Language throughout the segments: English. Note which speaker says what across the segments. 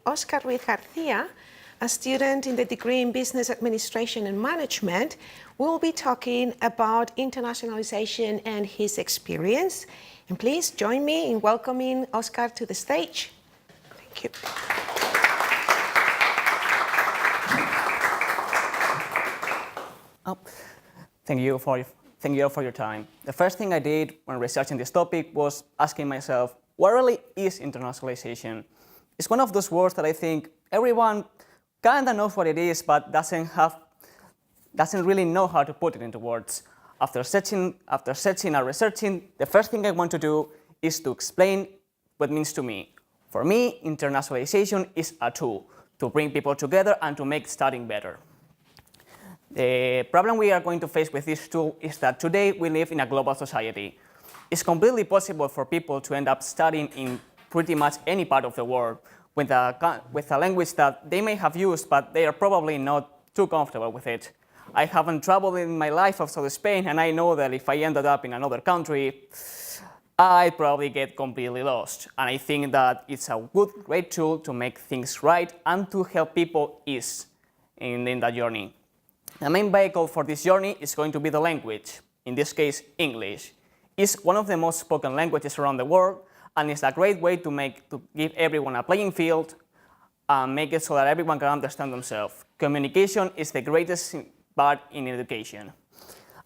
Speaker 1: Oscar Ruiz Garcia, a student in the degree in Business Administration and Management. We'll be talking about internationalization and his experience. And please join me in welcoming Oscar to the stage. Thank you.
Speaker 2: Thank you for your time. The first thing I did when researching this topic was asking myself, what really is internationalization? It's one of those words that I think everyone kind of knows what it is, but doesn't really know how to put it into words. After searching and researching, the first thing I want to do is to explain what it means to me. For me, internationalization is a tool to bring people together and to make studying better. The problem we are going to face with this tool is that today we live in a global society. It's completely possible for people to end up studying in pretty much any part of the world with a language that they may have used, but they are probably not too comfortable with it. I haven't traveled in my life outside of Spain, and I know that if I ended up in another country, I'd probably get completely lost. And I think that it's a great tool to make things right and to help people ease in that journey. The main vehicle for this journey is going to be the language, in this case, English. It's one of the most spoken languages around the world, and it's a great way to give everyone a playing field and make it so that everyone can understand themselves. Communication is the greatest part in education.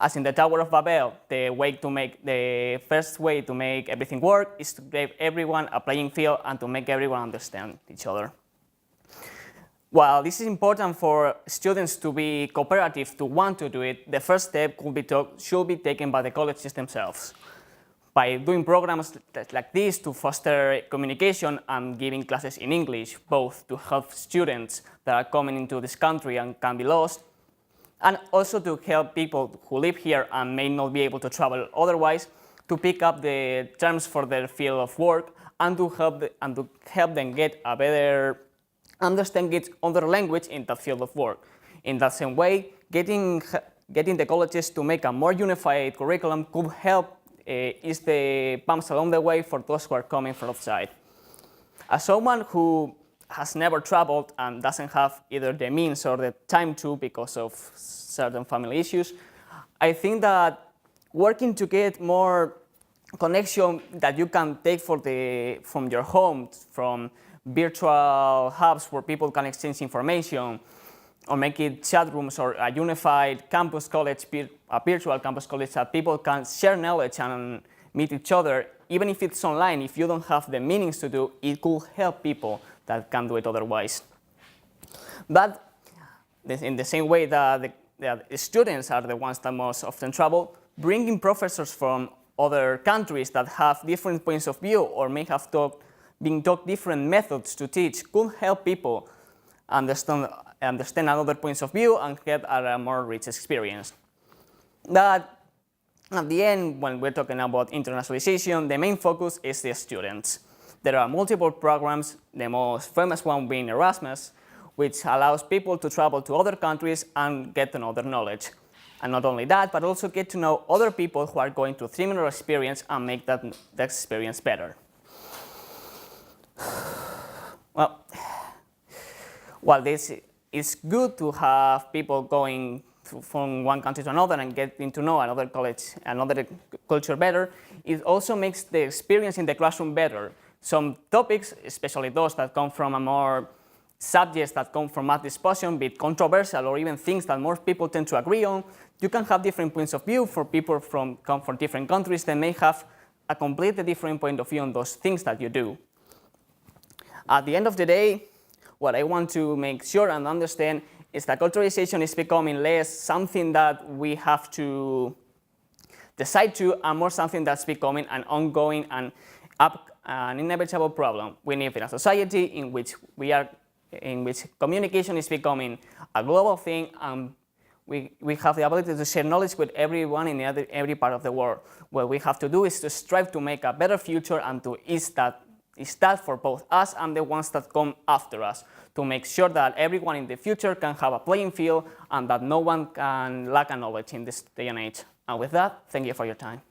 Speaker 2: As in the Tower of Babel, the first way to make everything work is to give everyone a playing field and to make everyone understand each other. While this is important for students to be cooperative, to want to do it, the first step should be taken by the colleges themselves. By doing programs like this to foster communication and giving classes in English, both to help students that are coming into this country and can be lost, and also to help people who live here and may not be able to travel otherwise, to pick up the terms for their field of work and to help them get a better understanding other language in that field of work. In that same way, getting the colleges to make a more unified curriculum could help ease the bumps along the way for those who are coming from outside. As someone who has never traveled and doesn't have either the means or the time to because of certain family issues, I think that working to get more connection that you can take from your home, from virtual hubs where people can exchange information, or make it chat rooms or a unified campus college, a virtual campus college that people can share knowledge and meet each other, even if it's online. If you don't have the means to do, it could help people that can do it otherwise. But in the same way that the students are the ones that most often travel, bringing professors from other countries that have different points of view or may have been taught different methods to teach could help people understand other points of view and get a more rich experience. But at the end, when we're talking about internationalization, the main focus is the students. There are multiple programs, the most famous one being Erasmus, which allows people to travel to other countries and get to know their knowledge. And not only that, but also get to know other people who are going through similar experience and make that experience better. Well, while this is good to have people going from one country to another and getting to know another culture better, it also makes the experience in the classroom better. Some topics, especially those that come from subjects that come from math discussion, be it controversial or even things that most people tend to agree on, you can have different points of view for people come from different countries that may have a completely different point of view on those things that you do. At the end of the day, what I want to make sure and understand is that culturalization is becoming less something that we have to decide to, and more something that's becoming an ongoing and an inevitable problem. We live in a society in which communication is becoming a global thing, and we have the ability to share knowledge with everyone in every part of the world. What we have to do is to strive to make a better future and to ease that for both us and the ones that come after us, to make sure that everyone in the future can have a playing field and that no one can lack knowledge in this day and age. And with that, thank you for your time.